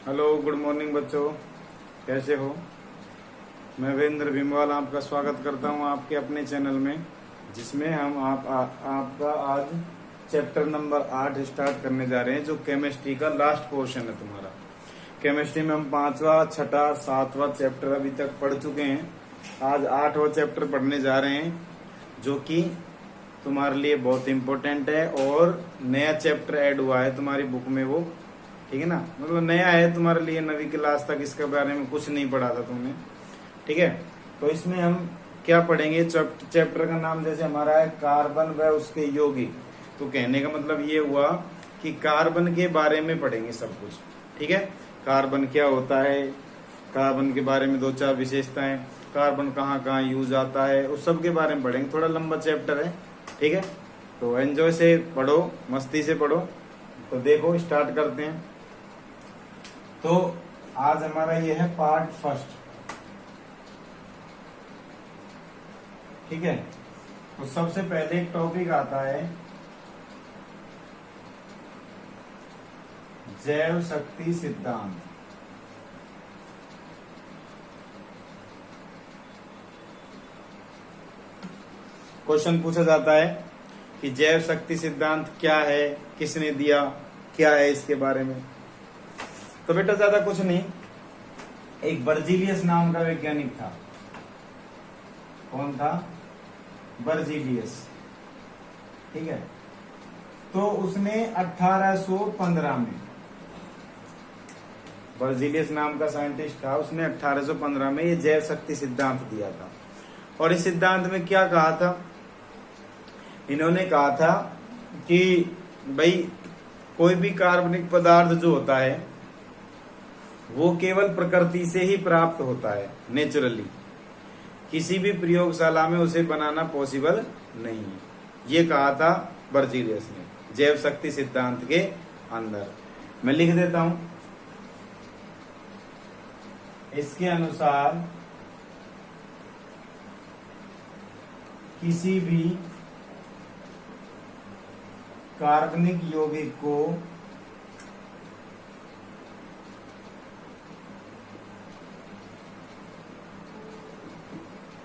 Hello, good morning बच्चों। कैसे हो? मैं वीरेंद्र भीमवाल आपका स्वागत करता हूं आपके अपने चैनल में, जिसमें हम आपका आज चैप्टर नंबर 8 स्टार्ट करने जा रहे हैं, जो केमिस्ट्री का लास्ट पोर्शन है तुम्हारा। केमिस्ट्री में हम 5वां, 6ठा, 7वां चैप्टर अभी तक पढ़ चुके हैं। आज 8वां चैप्टर पढ़ने जा रहे हैं, जो कि तुम्हारे लिए बहुत इम्पोर्टेंट है और नया चैप्टर ऐड हुआ है तुम्हारी बुक में वो, ठीक है ना। मतलब नया है तुम्हारे लिए, 9वीं क्लास तक इसके बारे में कुछ नहीं पढ़ा था तुमने, ठीक है। तो इसमें हम क्या पढ़ेंगे, चैप्टर का नाम जैसे हमारा है कार्बन व उसके यौगिक। तो कहने का मतलब ये हुआ कि कार्बन के बारे में पढ़ेंगे सब कुछ, ठीक है। कार्बन क्या होता है, कार्बन के बारे में 2-4 विशेषताएं, कार्बन कहाँ कहाँ यूज आता है, उस सब के बारे में पढ़ेंगे। थोड़ा लंबा चैप्टर है, ठीक है। तो एंजॉय से पढ़ो, मस्ती से पढ़ो। तो देखो, स्टार्ट करते हैं। तो आज हमारा ये है पार्ट फर्स्ट, ठीक है। तो सबसे पहले एक टॉपिक आता है जैव शक्ति सिद्धांत। क्वेश्चन पूछा जाता है कि जैव शक्ति सिद्धांत क्या है, किसने दिया, क्या है इसके बारे में। तो बेटा ज्यादा कुछ नहीं, एक बर्जीलियस नाम का वैज्ञानिक था। कौन था? बर्जीलियस, ठीक है। तो उसने 1815 में, बर्जीलियस नाम का साइंटिस्ट था, उसने 1815 में ये जैव शक्ति सिद्धांत दिया था। और इस सिद्धांत में क्या कहा था? इन्होंने कहा था कि भाई कोई भी कार्बनिक पदार्थ जो होता है वो केवल प्रकृति से ही प्राप्त होता है, नेचुरली। किसी भी प्रयोगशाला में उसे बनाना पॉसिबल नहीं है, ये कहा था बर्जीलियस ने जैव शक्ति सिद्धांत के अंदर। मैं लिख देता हूं, इसके अनुसार किसी भी कार्बनिक यौगिक को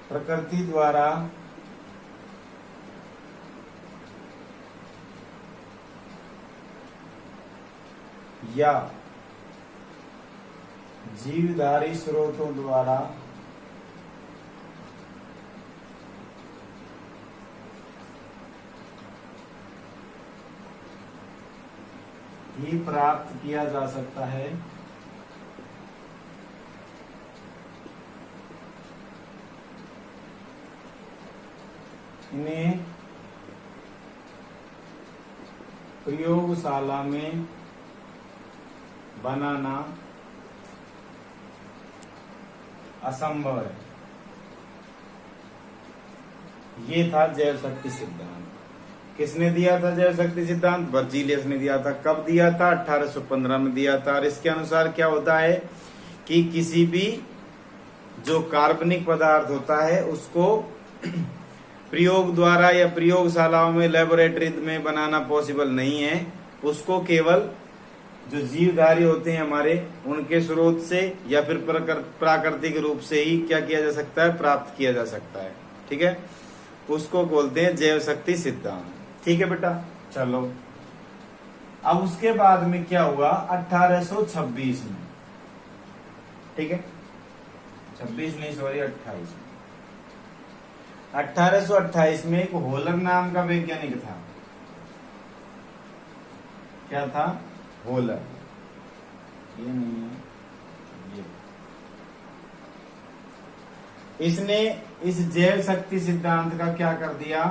प्रकृति द्वारा या जीवधारी स्रोतों द्वारा ही प्राप्त किया जा सकता है। इन्हें प्रयोगशाला में बनाना असंभव है। ये था जैव शक्ति सिद्धांत। किसने दिया था जैव शक्ति सिद्धांत? बर्जीलियस ने दिया था। कब दिया था? 1815 में दिया था। और इसके अनुसार क्या होता है कि किसी भी जो कार्बनिक पदार्थ होता है उसको प्रयोग द्वारा या प्रयोगशालाओं में, लेबोरेटरी में बनाना पॉसिबल नहीं है। उसको केवल जो जीवधारी होते हैं हमारे, उनके स्रोत से या फिर प्राकृतिक रूप से ही क्या किया जा सकता है, प्राप्त किया जा सकता है, ठीक है। उसको बोलते हैं जैव शक्ति सिद्धांत, ठीक है बेटा। चलो, अब उसके बाद में क्या हुआ? 1826 में, ठीक है, 26 नहीं, सॉरी, 28 में। 1828 में एक होलर नाम का वैज्ञानिक था। क्या था? होलर। ये नहीं है, ये। इसने इस जैव शक्ति सिद्धांत का क्या कर दिया?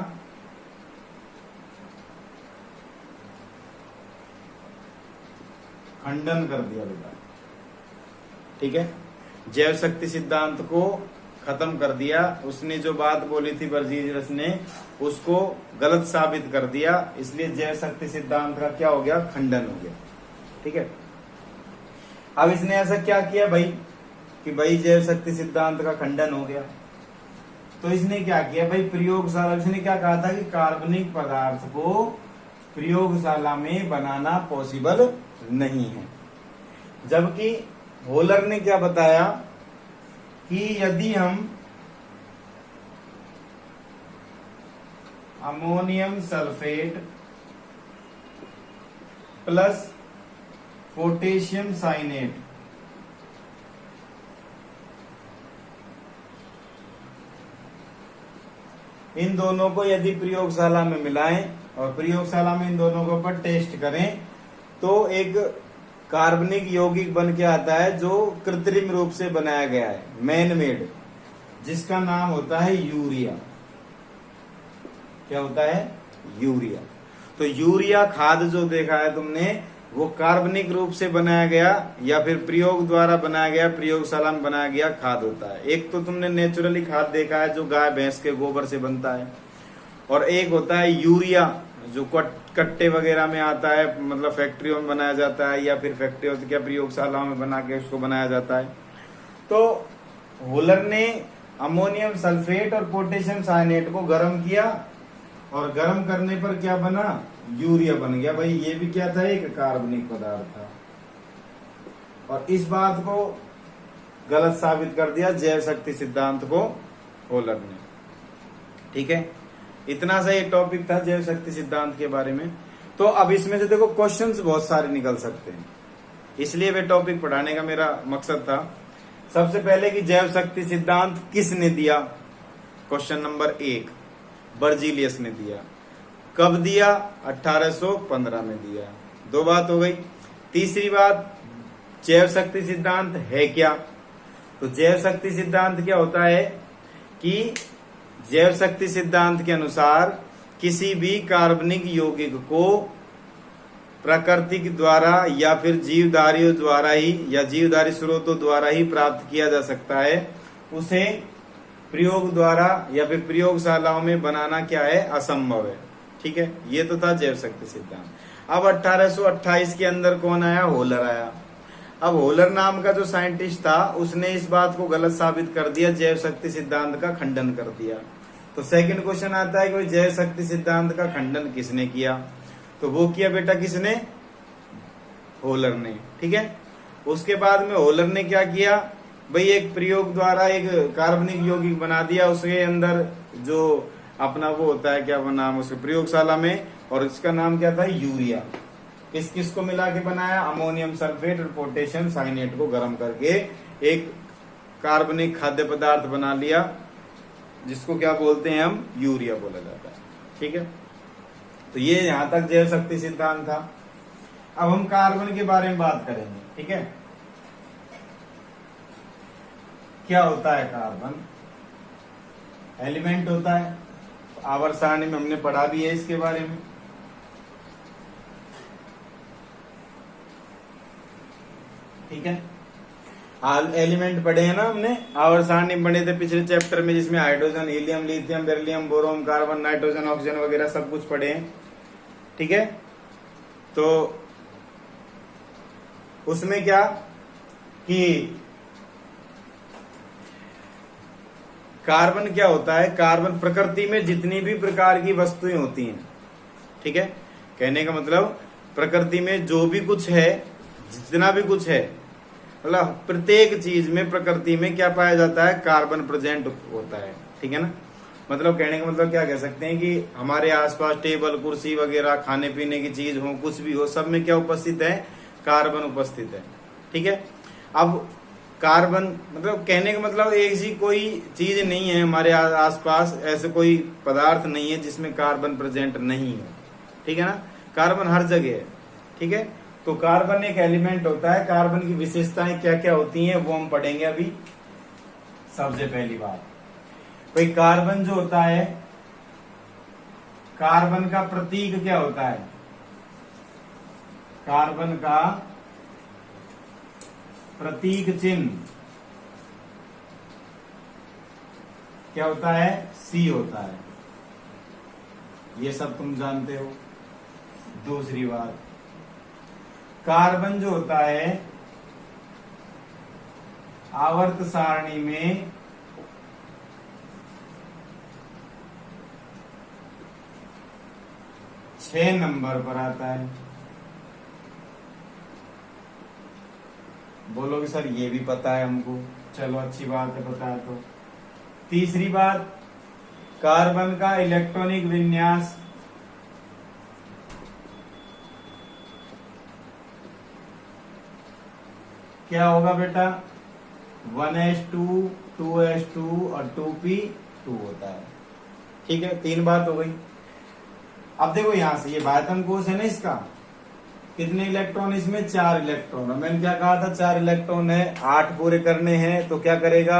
खंडन कर दिया बेटा, ठीक है। जैव शक्ति सिद्धांत को खत्म कर दिया। उसने जो बात बोली थी बर्जीलियस ने, उसको गलत साबित कर दिया। इसलिए जैव शक्ति सिद्धांत का क्या हो गया? खंडन हो गया, ठीक है। अब इसने ऐसा क्या किया भाई कि भाई जैव शक्ति सिद्धांत का खंडन हो गया। तो इसने क्या किया भाई, प्रयोगशाला, इसने क्या कहा था कि कार्बनिक पदार्थ को प्रयोगशाला में बनाना पॉसिबल नहीं है। जबकि होलर ने क्या बताया कि यदि हम ammonium sulphate plus potassium cyanate इन दोनों को यदि प्रयोगशाला में मिलाएं और प्रयोगशाला में इन दोनों के ऊपर टेस्ट करें तो एक कार्बनिक यौगिक बन के आता है जो कृत्रिम रूप से बनाया गया है, मैन मेड, जिसका नाम होता है यूरिया। क्या होता है? यूरिया। तो यूरिया खाद जो देखा है तुमने वो कार्बनिक रूप से बनाया गया या फिर प्रयोग द्वारा बनाया गया, प्रयोगशाला में बनाया गया खाद होता है। एक तो तुमने नेचुरली खाद देखा है जो गाय भैंस के गोबर से बनता है, और एक होता है यूरिया जो कट्टे वगैरह में आता है, मतलब फैक्ट्रियों में बनाया जाता है या फिर फैक्ट्रियों से क्या प्रयोगशालाओं में बना के उसको बनाया जाता है। तो होलर ने अमोनियम सल्फेट और पोटेशियम साइनेट को गर्म किया और गर्म करने पर क्या बना? यूरिया बन गया। भाई ये भी क्या था? एक कार्बनिक पदार्थ था। और इस बात को गलत साबित कर दिया जैव शक्ति सिद्धांत को होलर ने। ठीक है, इतना सा ये टॉपिक था जैव शक्ति सिद्धांत के बारे में। तो अब इसमें से देखो क्वेश्चंस बहुत सारे निकल सकते हैं, इसलिए वे टॉपिक पढ़ाने का मेरा मकसद था। सबसे पहले कि जैव शक्ति सिद्धांत किसने दिया? क्वेश्चन नंबर 1 बर्जीलियस ने दिया। कब दिया? 1815 में दिया। 2 बात हो गई। तीसरी बात, जैव शक्ति सिद्धांत है क्या? तो जैव शक्ति सिद्धांत क्या होता है कि जैव शक्ति सिद्धांत के अनुसार किसी भी कार्बनिक यौगिक को प्रकृति के द्वारा या फिर जीवधारियों द्वारा ही या जीवधारी स्रोतों द्वारा ही प्राप्त किया जा सकता है, उसे प्रयोग द्वारा या फिर प्रयोगशालाओं में बनाना क्या है? असंभव है। ठीक है, ये तो था जैव शक्ति सिद्धांत। अब 1828 के अंदर कौन आया? होलर आया। अब होलर नाम का जो साइंटिस्ट था उसने इस बात को गलत साबित कर दिया, जैव शक्ति सिद्धांत का खंडन कर दिया। तो सेकंड क्वेश्चन आता है कि जैव शक्ति सिद्धांत का खंडन किसने किया? तो वो किया बेटा किसने? होलर ने। ठीक है, उसके बाद में होलर ने क्या किया? भाई एक प्रयोग द्वारा एक कार्बनिक यौगिक बना दिया, उसके अंदर जो अपना वो होता है क्या वो नाम उसके प्रयोगशाला में, और इसका नाम क्या था? यूरिया। किस किस को मिला के बनाया? अमोनियम सल्फेट और पोटेशियम साइनेट को गर्म करके एक कार्बनिक खाद्य पदार्थ बना लिया, जिसको क्या बोलते हैं हम? यूरिया बोला जाता है। ठीक है, तो ये यहां तक जैव शक्ति सिद्धांत था। अब हम कार्बन के बारे में बात करेंगे। ठीक है, क्या होता है कार्बन? एलिमेंट होता है, आवर्त सारणी में हमने पढ़ा भी है इसके बारे में। ठीक है, एलिमेंट पढ़े हैं ना हमने, आवर्त सारणी में पढ़े थे पिछले चैप्टर में, जिसमें hydrogen, helium, lithium, beryllium, boron, carbon, nitrogen, oxygen वगैरह सब कुछ पढ़े हैं। ठीक है, तो उसमें क्या कि कार्बन क्या होता है? कार्बन प्रकृति में जितनी भी प्रकार की वस्तुएं होती हैं, ठीक है, कहने का मतलब प्रकृति में जो भी कुछ है, जितना भी कुछ है, मतलब प्रत्येक चीज में प्रकृति में क्या पाया जाता है? कार्बन प्रेजेंट होता है। ठीक है ना, मतलब कहने का मतलब क्या कह सकते हैं कि हमारे आसपास टेबल कुर्सी वगैरह खाने पीने की चीज हो, कुछ भी हो, सब में क्या उपस्थित है? कार्बन उपस्थित है। ठीक है, अब कार्बन मतलब कहने का मतलब एक सी कोई चीज नहीं है हमारे आसपास, ऐसे कोई पदार्थ नहीं है जिसमें कार्बन प्रेजेंट नहीं है। ठीक है ना, कार्बन हर जगह है। ठीक है, तो कार्बन एक एलिमेंट होता है। कार्बन की विशेषताएं क्या क्या होती हैं वो हम पढ़ेंगे अभी। सबसे पहली बात, भाई कार्बन जो होता है, कार्बन का प्रतीक क्या होता है? कार्बन का प्रतीक चिन्ह क्या होता है? सी होता है। ये सब तुम जानते हो। दूसरी बात, कार्बन जो होता है आवर्त सारणी में छह नंबर पर आता है। बोलोगे सर ये भी पता है हमको, चलो अच्छी बात है, पता है तो। तीसरी बात, कार्बन का इलेक्ट्रॉनिक विन्यास क्या होगा बेटा, 1s2 2s2 और 2p2 होता है। ठीक है, 3 बात हो गई। अब देखो यहां से ये बायतम कोष है ना, इसका कितने इलेक्ट्रॉन, इसमें 4 इलेक्ट्रॉन है। मैंने क्या कहा था, 4 इलेक्ट्रॉन है, 8 पूरे करने हैं, तो क्या करेगा,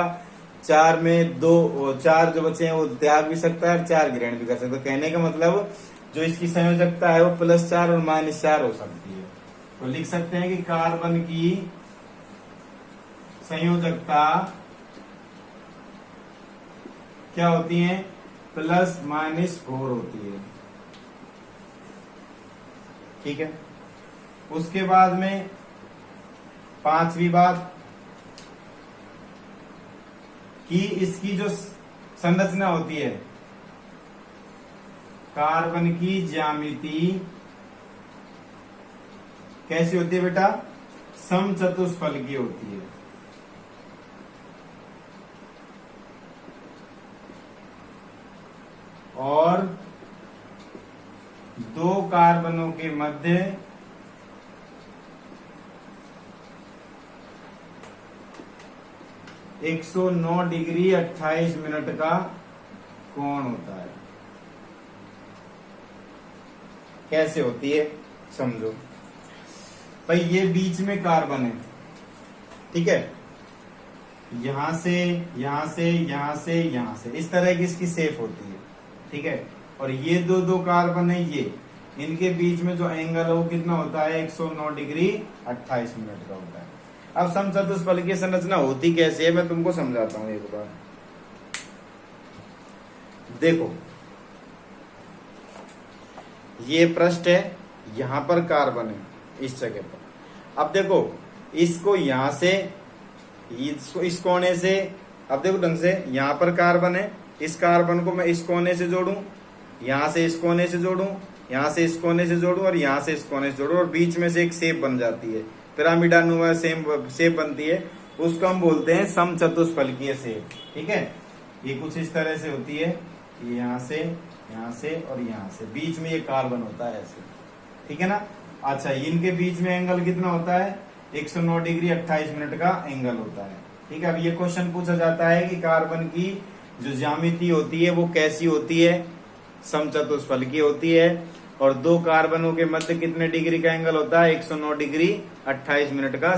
4 में 2, 4 जो बचे हैं वो त्याग भी सकता है और 4 ग्रहण भी कर सकता है। कहने का मतलब जो इसकी संयोजकता है वो +4 और -4 हो सकती है। तो लिख सकते हैं कि कार्बन की संयोजकता क्या होती है, +-4 होती है। ठीक है, उसके बाद में 5वीं बात कि इसकी जो संरचना होती है, कार्बन की ज्यामिति कैसी होती है बेटा, समचतुष्फलकीय होती है। और 2 कार्बनों के मध्य एक 109 डिग्री 28 मिनट का कोण होता है। कैसे होती है समझो भाई, ये बीच में कार्बन है, ठीक है, यहां से यहां से यहां से यहां से इस तरह की इसकी शेप होती है। ठीक है, और ये दो कार्बन है, ये इनके बीच में जो एंगल है वो कितना होता है, 109 डिग्री 28 मिनट का होता है। अब समचतुष्फलकीय संरचना होती कैसे है मैं तुमको समझाता हूं एक बार। देखो ये पृष्ठ है, यहां पर कार्बन है इस जगह पर। अब देखो इसको यहां से इस कोने से, अब देखो ढंग से, यहां पर कार्बन है, इस कार्बन को मैं इस कोने से जोड़ूं, यहां से इस कोने से जोड़ूं, यहां से इस कोने से जोड़ूं और यहां से इस कोने से जोड़ूं, और बीच में से एक शेप बन जाती है, पिरामिडानुमा शेप बनती है, उसको हम बोलते हैं समचतुष्फलकीय शेप। ठीक है, ये कुछ इस तरह से होती है, ये यहां से और यहां से, बीच में ये कार्बन होता है ऐसे। ठीक है ना। अच्छा, इनके बीच में एंगल कितना होता है, 109 डिग्री 28 मिनट का एंगल होता है। ठीक है, अब ये क्वेश्चन पूछा जाता है कि कार्बन की जो ज्यामिति होती है वो कैसी होती है, समचतुष्फलकीय होती है, और 2 कार्बनों के मध्य कितने डिग्री का एंगल होता है, 109 डिग्री 28 मिनट का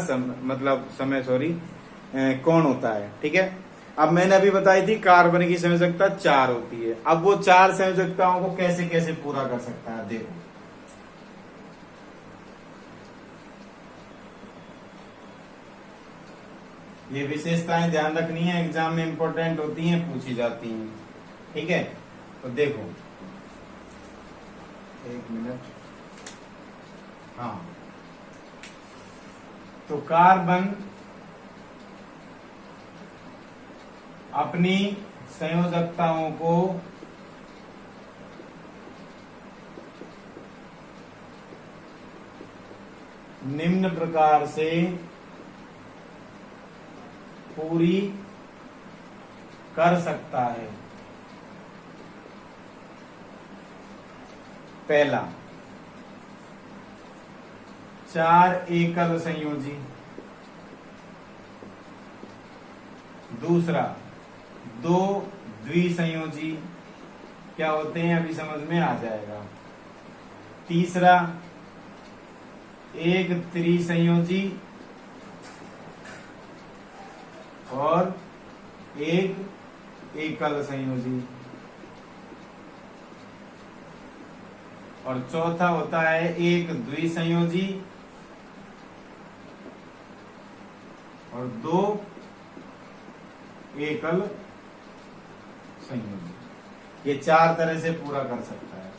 कोण होता है। ठीक है, अब मैंने अभी बताई थी कार्बन की संयोजकता 4 होती है। अब वो 4 संयोजकताओं को कैसे कैसे पूरा कर सकता है, देखो ये विशेषताएं ध्यान रखनी है, एग्जाम में इंपॉर्टेंट होती हैं, पूछी जाती हैं। ठीक है, तो देखो 1 मिनट, हाँ, तो कार्बन अपनी संयोजकताओं को निम्न प्रकार से पूरी कर सकता है। पहला, 4 एकल संयोजी। दूसरा, 2 द्विसंयोजी। क्या होते हैं अभी समझ में आ जाएगा। तीसरा, 1 त्रिसंयोजी और 1 एकल संयोजी। और चौथा होता है 1 द्विसंयोजी और 2 एकल संयोजी। ये 4 तरह से पूरा कर सकता है।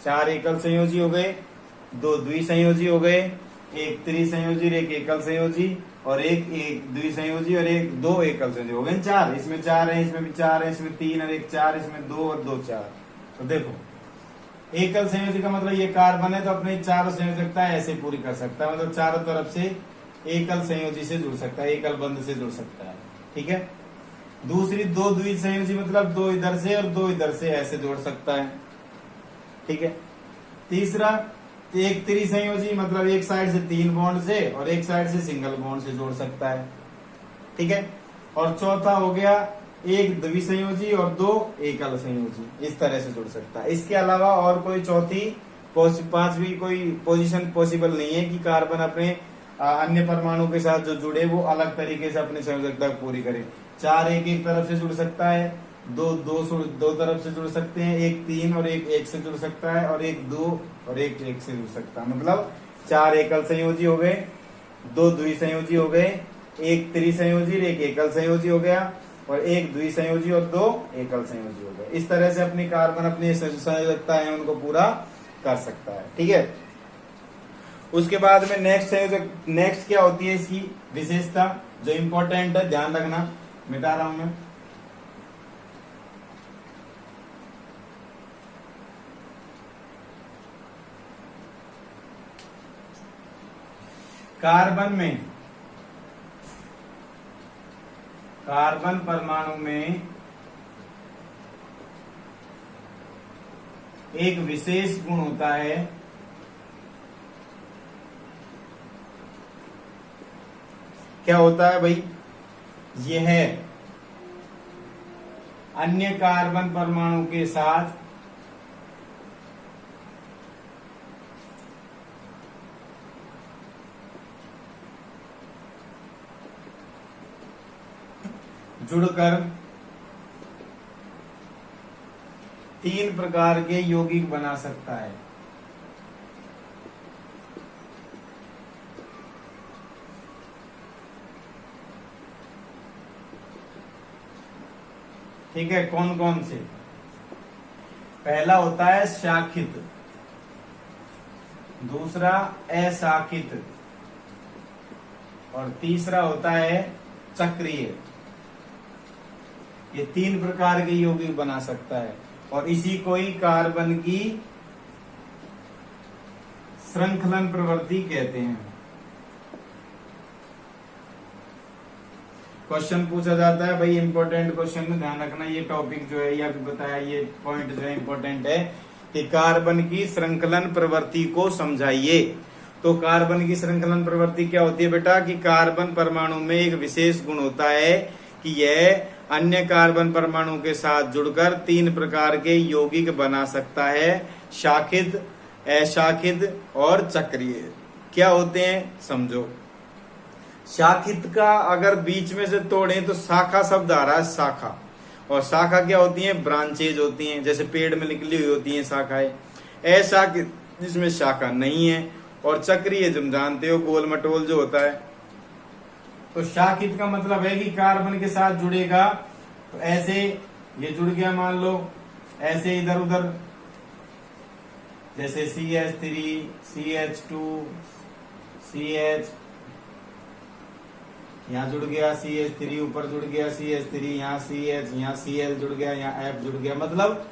4 एकल संयोजी हो गए, 2 द्विसंयोजी हो गए, 1 त्रिसंयोजी, 1 एकल संयोजी, और 1 द्विसंयोजी और 2 एकल संयोजी हो गए 4। इसमें 4 है, इसमें भी 4 है, इसमें 3 और 1 4, इसमें 2 और 2 4। तो देखो एकल संयोजी का मतलब ये कार्बन है तो अपनी 4 संयोजकता ऐसे पूरी कर सकता है, मतलब चारों तरफ से एकल संयोजी से जुड़ सकता है, एकल बंध से जुड़ सकता है। ठीक है। दूसरी दो द्विज संयोजी मतलब दो इधर से और दो इधर से ऐसे जोड़ सकता है। ठीक है। तीसरा एक त्रिसंयोजी मतलब एक साइड से 3 बॉन्ड से और एक साइड से सिंगल बॉन्ड से जोड़ सकता है। ठीक है। और चौथा हो गया एक द्विसंयोजी और 2 एकल संयोजी, इस तरह से जुड़ सकता है। इसके अलावा और कोई चौथी पांचवी कोई पोजीशन पॉसिबल नहीं है कि कार्बन अपने अन्य परमाणु के साथ जो जुड़े वो अलग तरीके से अपनी संयोजकता पूरी करे। 4 एक तरफ से जुड़ सकता है, दो तरफ से जुड़ सकते हैं, एक 3 और एक से जुड़ सकता है, और एक 2 और एक से जुड़ सकता है। मतलब 4 एकल संयोजी हो गए, 2 द्विसंयोजी हो गए, एक त्रिसंयोजी और एक एकल संयोजी हो गया, और एक द्विसंयोजी और 2 एकल संयोजी हो गए। इस तरह से अपनी कार्बन अपनी संयोजकता है उनको पूरा कर सकता है। ठीक है। उसके बाद में नेक्स्ट क्या होती है इसकी विशेषता जो इंपॉर्टेंट है, ध्यान रखना, मिटा रहा हूं मैं। कार्बन परमाणु में एक विशेष गुण होता है, क्या होता है भाई? यह अन्य कार्बन परमाणु के साथ जुड़कर 3 प्रकार के यौगिक बना सकता है। ठीक है। कौन कौन से? पहला होता है शाखित, दूसरा अशाखित, और तीसरा होता है चक्रीय। ये 3 प्रकार के यौगिक बना सकता है, और इसी को ही कार्बन की श्रृंखलन प्रवृत्ति कहते हैं। क्वेश्चन पूछा जाता है भाई, इंपॉर्टेंट क्वेश्चन में ध्यान रखना, ये टॉपिक जो है ये अभी बताया, ये पॉइंट जो है इंपॉर्टेंट है कि कार्बन की श्रृंखलन प्रवृत्ति को समझाइए। तो कार्बन की श्रृंखलन प्रवृत्ति क्या होती है बेटा? कि कार्बन परमाणु में एक विशेष गुण होता है कि यह अन्य कार्बन परमाणु के साथ जुड़कर 3 प्रकार के यौगिक बना सकता है, शाखित, अशाखित और चक्रीय। क्या होते हैं समझो। शाखित का अगर बीच में से तोड़ें तो शाखा शब्द आ रहा है, शाखा, और शाखा क्या होती है? ब्रांचेज होती हैं, जैसे पेड़ में निकली हुई होती हैं शाखाएं। अशाखित जिसमें शाखा नहीं है, और चक्रीय तुम जानते हो गोल मटोल जो होता है। तो शाखित का मतलब है कि कार्बन के साथ जुड़ेगा तो ऐसे ये जुड़ गया, मान लो ऐसे इधर उधर, जैसे CH3 CH2 CH, यहाँ जुड़ गया CH3, ऊपर जुड़ गया CH3, यहाँ CH, यहाँ Cl जुड़ गया, यहाँ F जुड़ गया। मतलब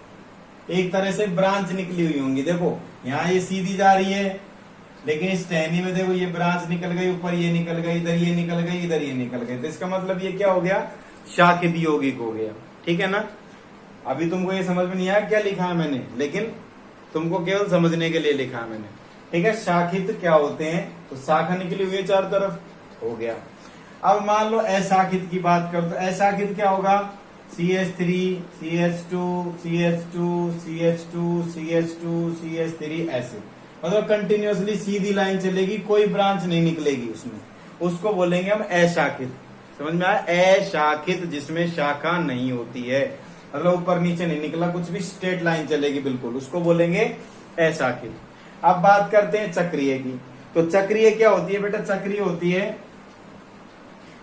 एक तरह से ब्रांच निकली हुई होंगी। देखो यहाँ ये सीधी जा रही है, लेकिन इस टहनी में देखो ये ब्रांच निकल गई, ऊपर ये निकल गई, इधर ये निकल गई, इधर ये निकल गई। तो इसका मतलब ये क्या हो गया? शाखित यौगिक हो गया। ठीक है ना। अभी तुमको ये समझ में नहीं आया क्या लिखा है मैंने, लेकिन तुमको केवल समझने के लिए लिखा है मैंने। ठीक है। शाखित क्या होते हैं? तो शाखा निकली हुई है 4 तरफ, हो गया। अब मान लो अशाखित की बात करो तो अशाखित क्या होगा? CH3 CH2 CH2 CH2 CH2 CH3 ऐसे, मतलब कंटिन्यूअसली सीधी लाइन चलेगी, कोई ब्रांच नहीं निकलेगी उसमें, उसको बोलेंगे हम अशाखित। समझ में आया? अशाखित जिसमें शाखा नहीं होती है, मतलब ऊपर नीचे नहीं निकला, कुछ भी स्ट्रेट लाइन चलेगी बिल्कुल, उसको बोलेंगे अशाखित। अब बात करते हैं चक्रीय की। तो चक्रीय क्या होती है बेटा? चक्रीय होती है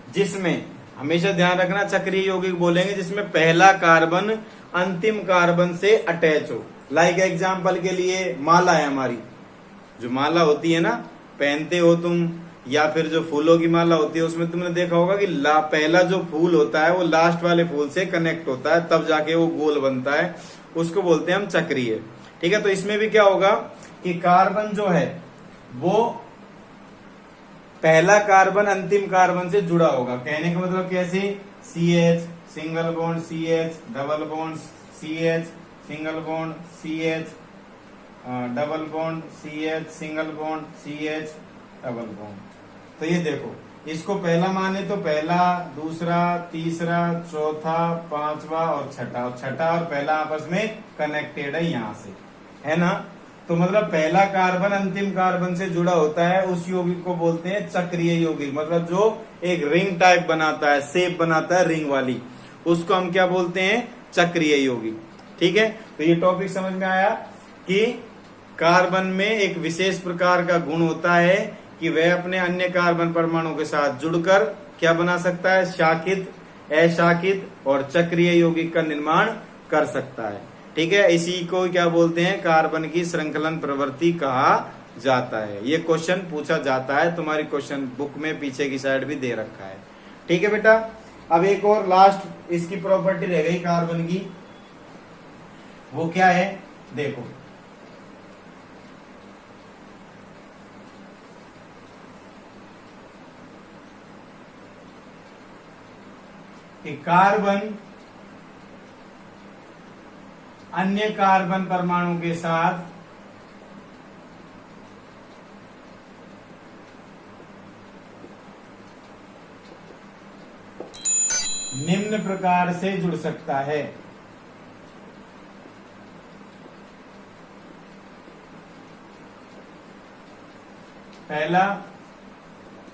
जिसमें, हमेशा ध्यान रखना, चक्रीय यौगिक बोलेंगे जिसमें पहला कार्बन अंतिम कार्बन से अटैच हो। लाइक एग्जाम्पल के लिए माला है हमारी, जो माला होती है ना, पहनते हो तुम, या फिर जो फूलों की माला होती है उसमें तुमने देखा होगा कि पहला जो फूल होता है वो लास्ट वाले फूल से कनेक्ट होता है, तब जाके वो गोल बनता है, उसको बोलते हैं हम चक्रीय। ठीक है। तो इसमें भी क्या होगा कि कार्बन जो है वो पहला कार्बन अंतिम कार्बन से जुड़ा होगा। कहने का मतलब कैसे, CH single bond CH, double bond CH, single bond CH, double bond CH, single bond CH, double bond. तो ये देखो, इसको पहला माने तो पहला, दूसरा, तीसरा, चौथा, पांचवा और छठा, और छठा और पहला आपस में कनेक्टेड है यहां से, है ना। तो मतलब पहला कार्बन अंतिम कार्बन से जुड़ा होता है, उस यौगिक को बोलते हैं चक्रीय यौगिक। मतलब जो एक रिंग टाइप बनाता है, शेप बनाता है रिंग वाली, उसको हम क्या बोलते हैं, चक्रीय यौगिक। ठीक है, तो ये टॉपिक समझ में आया कि कार्बन में एक विशेष प्रकार का गुण होता है कि वह अपने अन्य कार्बन परमाणु के साथ जुड़कर क्या बना सकता है, शाखित, अशाखित और चक्रीय यौगिक का निर्माण कर सकता है। ठीक है, इसी को क्या बोलते हैं, कार्बन की श्रृंखलन प्रवृत्ति कहा जाता है। ये क्वेश्चन पूछा जाता है, तुम्हारी क्वेश्चन बुक में पीछे की साइड भी दे रखा है। ठीक है बेटा, अब एक और लास्ट इसकी प्रॉपर्टी रह गई कार्बन की, वो क्या है, देखो कि कार्बन अन्य कार्बन परमाणु के साथ निम्न प्रकार से जुड़ सकता है। पहला,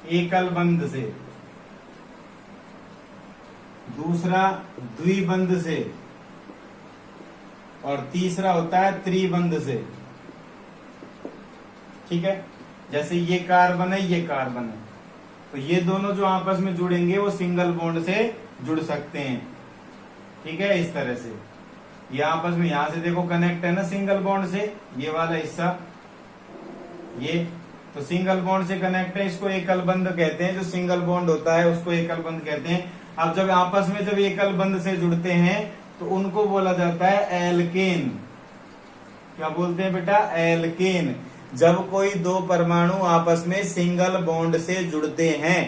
एकल बंध से, दूसरा द्विबंध से, और तीसरा होता है त्रिबंध से। ठीक है, जैसे ये कार्बन है, ये कार्बन है, तो ये दोनों जो आपस में जुड़ेंगे वो सिंगल बॉन्ड से जुड़ सकते हैं। ठीक है, इस तरह से ये आपस में यहां से देखो कनेक्ट है ना सिंगल बॉन्ड से, ये वाला हिस्सा, ये तो सिंगल बॉन्ड से कनेक्ट है, इसको एकल बंध कहते हैं। जो सिंगल बॉन्ड होता है उसको एकल बंध कहते हैं। अब जब आपस में जब एकल बंध से जुड़ते हैं तो उनको बोला जाता है एल्केन। क्या बोलते हैं बेटा, एल्केन। जब कोई दो परमाणु आपस में सिंगल बॉन्ड से जुड़ते हैं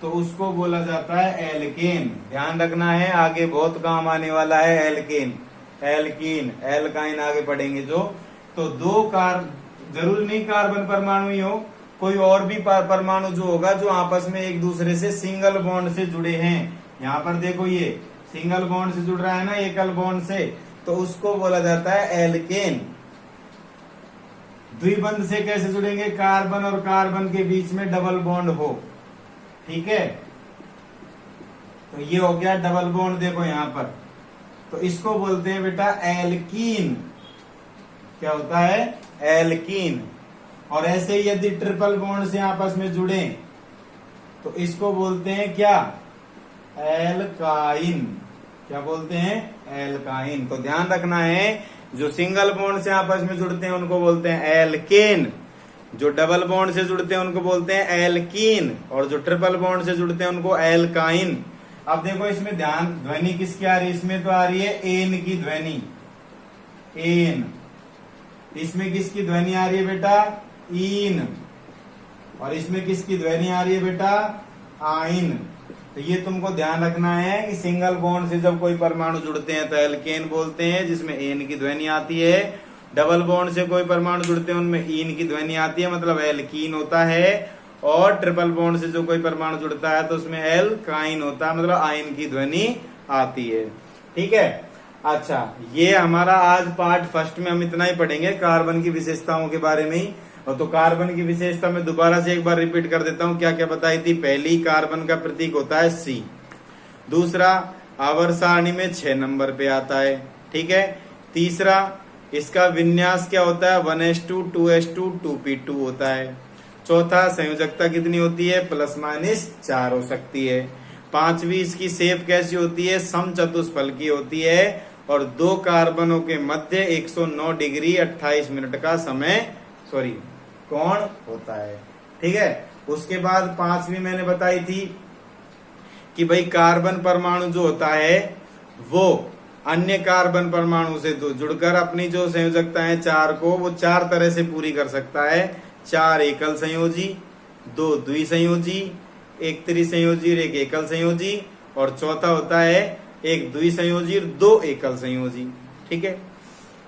तो उसको बोला जाता है एल्केन। ध्यान रखना है, आगे बहुत काम आने वाला है एल्केन, एल्कीन, एल्काइन आगे पढ़ेंगे जो। तो जरूर नहीं कार्बन परमाणु ही हो, कोई और भी परमाणु जो होगा जो आपस में एक दूसरे से सिंगल बॉन्ड से जुड़े हैं। यहाँ पर देखो ये सिंगल बॉन्ड से जुड़ रहा है ना एकल बॉन्ड से, तो उसको बोला जाता है एल्केन। द्विबंध से कैसे जुड़ेंगे, कार्बन और कार्बन के बीच में डबल बॉन्ड हो। ठीक है, तो ये हो गया डबल बॉन्ड, देखो यहां पर, तो इसको बोलते हैं बेटा एल्कीन। क्या होता है, एल्कीन। और ऐसे ही यदि ट्रिपल बॉन्ड से आपस में जुड़े तो इसको बोलते हैं क्या, एल्काइन। क्या बोलते हैं, एल्काइन। तो ध्यान रखना है, जो सिंगल बॉन्ड से आपस में जुड़ते हैं उनको बोलते हैं एल्केन, जो डबल बॉन्ड से जुड़ते हैं उनको बोलते हैं एल्कीन, और जो ट्रिपल बॉन्ड से जुड़ते हैं उनको एल्काइन। अब देखो इसमें ध्यान, ध्वनि किसकी आ रही है, इसमें तो आ रही है एन की ध्वनि, एन। इसमें किसकी ध्वनि आ रही है बेटा, ईन। और इसमें किसकी ध्वनि आ रही है बेटा, आइन। तो ये तुमको ध्यान रखना है कि सिंगल बॉन्ड से जब कोई परमाणु जुड़ते हैं तो एल्केन बोलते हैं, जिसमें एन की ध्वनि आती है। डबल बॉन्ड से कोई परमाणु जुड़ते हैं उनमें ईन की ध्वनि आती है, मतलब एल्कीन होता है। और ट्रिपल बॉन्ड से जो कोई परमाणु जुड़ता है तो उसमें एल्काइन होता है, मतलब आइन की ध्वनि आती है। ठीक है, अच्छा, ये हमारा आज पार्ट फर्स्ट में हम इतना ही पढ़ेंगे कार्बन की विशेषताओं के बारे में ही। और तो कार्बन की विशेषता में दोबारा से एक बार रिपीट कर देता हूं, क्या क्या बताई थी। पहली, कार्बन का प्रतीक होता है C। दूसरा, आवर्त सारणी में 6 नंबर पे आता है। ठीक है, तीसरा, इसका विन्यास क्या होता है, 1s2 2s2 2p2 होता है। चौथा, संयोजकता कितनी होती है, ±4 हो सकती है। पांचवी, इसकी शेप कैसी होती है, समचतुष्फल की होती है। और दो कार्बनों के मध्य 109 डिग्री 28 मिनट का कोण होता है। ठीक है, उसके बाद पांचवी मैंने बताई थी कि भाई कार्बन परमाणु जो होता है वो अन्य कार्बन परमाणु से जुड़कर अपनी जो संयोजकता है 4 को वो 4 तरह से पूरी कर सकता है। 4 एकल संयोजी, दो द्विसंयोजी, एक त्रिसंयोजी और एक एकल संयोजी, और चौथा होता है एक द्विसंयोजी और दो एकल संयोजी। ठीक है,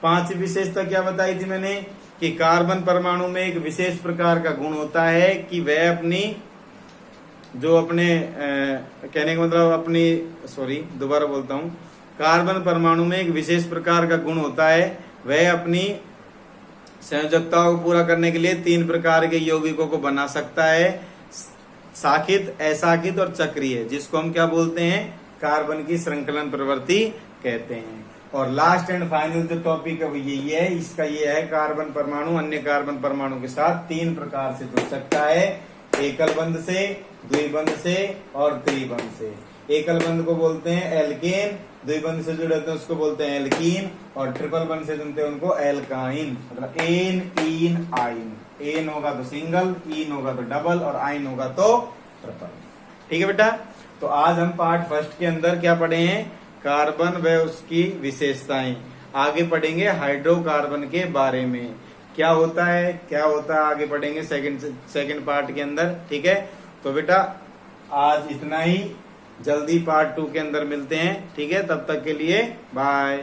5 विशेषता क्या बताई थी मैंने कि कार्बन परमाणु में एक विशेष प्रकार का गुण होता है कि वह अपनी जो अपने कहने का मतलब अपनी दोबारा बोलता हूं, कार्बन परमाणु में एक विशेष प्रकार का गुण होता है, वह अपनी संयोजकताओं को पूरा करने के लिए 3 प्रकार के यौगिकों को बना सकता है, शाखित, अशाखित और चक्रीय, जिसको हम क्या बोलते हैं, कार्बन की श्रृंखलन प्रवृत्ति कहते हैं। और लास्ट एंड फाइनल जो टॉपिक है वो यही है, इसका ये है कार्बन परमाणु अन्य कार्बन परमाणु के साथ 3 प्रकार से जुड़ सकता है, एकल बंध से, द्विबंध से और त्रिबंध से। एकल बंध को बोलते हैं एल्केन, द्विबंध से जुड़े होते हैं उसको बोलते हैं एल्कीन, और ट्रिपल बंध से जुड़ते हैं उनको एल्काइन, मतलब एन इन आइन। एन होगा तो सिंगल, इन होगा तो डबल और आइन होगा तो ट्रिपल। ठीक है बेटा, तो आज हम पार्ट फर्स्ट के अंदर क्या पढ़े हैं, कार्बन व उसकी विशेषताएं। आगे पढ़ेंगे हाइड्रोकार्बन के बारे में, क्या होता है आगे पढ़ेंगे सेकंड पार्ट के अंदर। ठीक है, तो बेटा आज इतना ही, जल्दी पार्ट 2 के अंदर मिलते हैं। ठीक है, तब तक के लिए बाय।